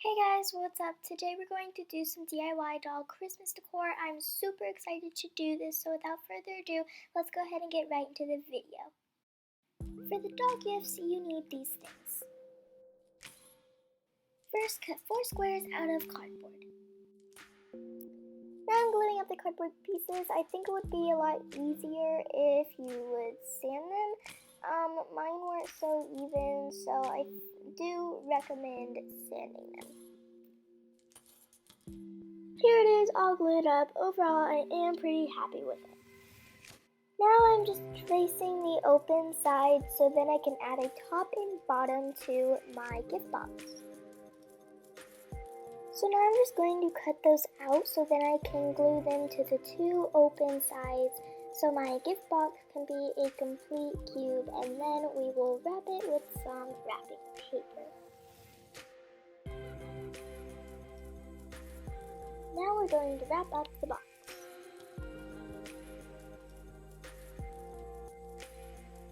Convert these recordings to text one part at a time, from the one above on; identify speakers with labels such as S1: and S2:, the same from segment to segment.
S1: Hey guys, what's up? Today we're going to do some DIY doll Christmas decor. I'm super excited to do this, so without further ado, let's go ahead and get right into the video. For the doll gifts, you need these things. First, cut 4 squares out of cardboard. Now I'm gluing up the cardboard pieces. I think it would be a lot easier if you would sand them. Mine weren't so even, so I do recommend sanding them. Here it is, all glued up. Overall, I am pretty happy with it. Now I'm just tracing the open side so then I can add a top and bottom to my gift box. So now I'm just going to cut those out so then I can glue them to the 2 open sides so my gift box can be a complete cube, and then we will wrap it with some wrapping paper. Now we're going to wrap up the box.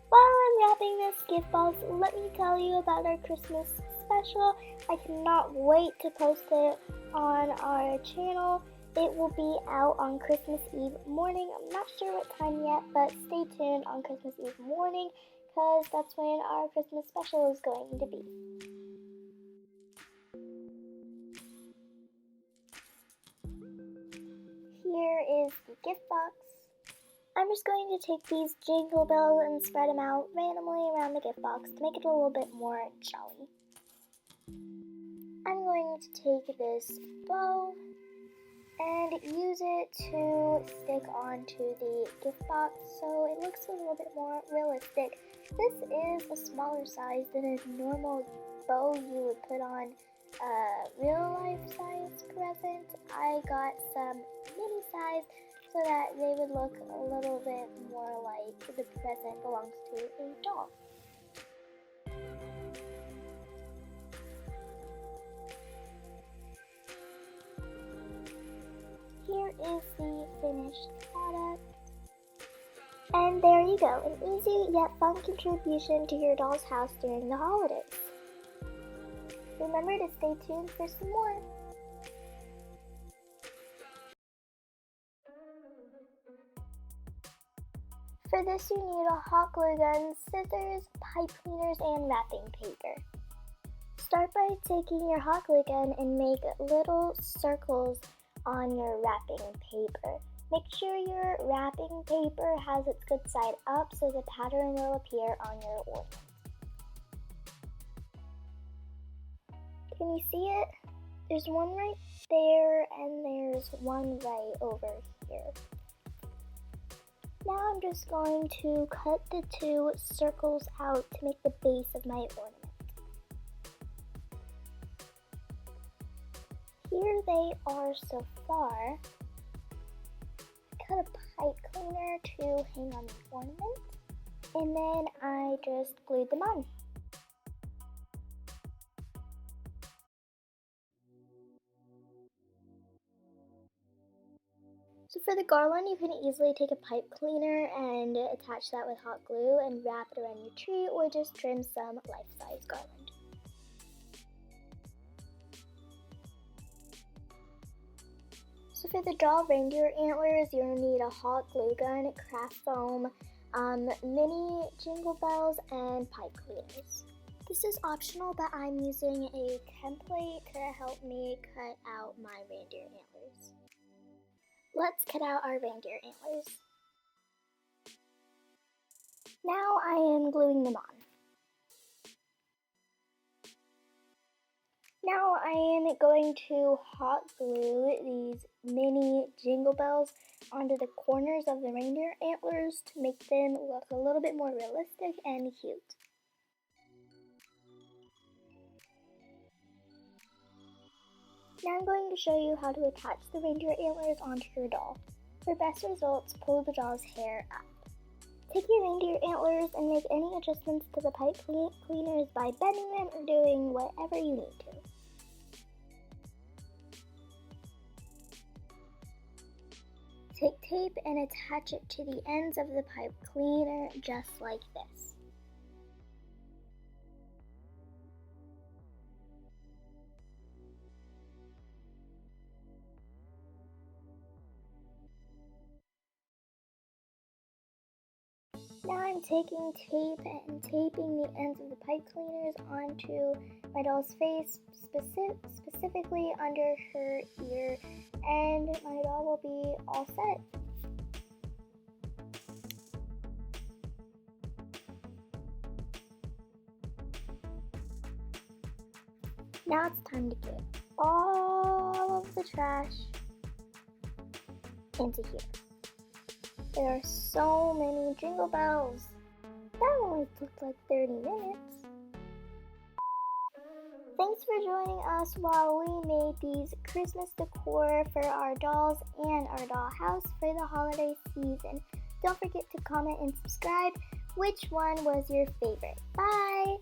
S1: While I'm wrapping this gift box, let me tell you about our Christmas special. I cannot wait to post it on our channel. It will be out on Christmas Eve morning. I'm not sure what time yet, but stay tuned on Christmas Eve morning because that's when our Christmas special is going to be. Here is the gift box. I'm just going to take these jingle bells and spread them out randomly around the gift box to make it a little bit more jolly. I'm going to take this bow and use it to stick onto the gift box so it looks a little bit more realistic. This is a smaller size than a normal bow you would put on a real life size present. I got some mini size so that they would look a little bit more like the present belongs to a doll. Here is the finished product. And there you go, an easy yet fun contribution to your doll's house during the holidays. Remember to stay tuned for some more. For this you need a hot glue gun, scissors, pipe cleaners, and wrapping paper. Start by taking your hot glue gun and make little circles on your wrapping paper. Make sure your wrapping paper has its good side up so the pattern will appear on your ornament. Can you see it? There's one right there and there's one right over here. Now I'm just going to cut the 2 circles out to make the base of my ornament. Here they are so far. I cut a pipe cleaner to hang on the ornament, and then I just glued them on. So for the garland, you can easily take a pipe cleaner and attach that with hot glue and wrap it around your tree, or just trim some life-size garland. So for the doll reindeer antlers, you'll need a hot glue gun, craft foam, mini jingle bells, and pipe cleaners. This is optional, but I'm using a template to help me cut out my reindeer antlers. Let's cut out our reindeer antlers. Now I am gluing them on. Now I am going to hot glue these mini jingle bells onto the corners of the reindeer antlers to make them look a little bit more realistic and cute. Now I'm going to show you how to attach the reindeer antlers onto your doll. For best results, pull the doll's hair up. Take your reindeer antlers and make any adjustments to the pipe cleaners by bending them or doing whatever you need to. Take tape and attach it to the ends of the pipe cleaner just like this. I'm taking tape and taping the ends of the pipe cleaners onto my doll's face, specifically under her ear, and my doll will be all set. Now it's time to get all of the trash into here. There are so many jingle bells. That only took like 30 minutes. Thanks for joining us while we made these Christmas decor for our dolls and our dollhouse for the holiday season. Don't forget to comment and subscribe. Which one was your favorite? Bye!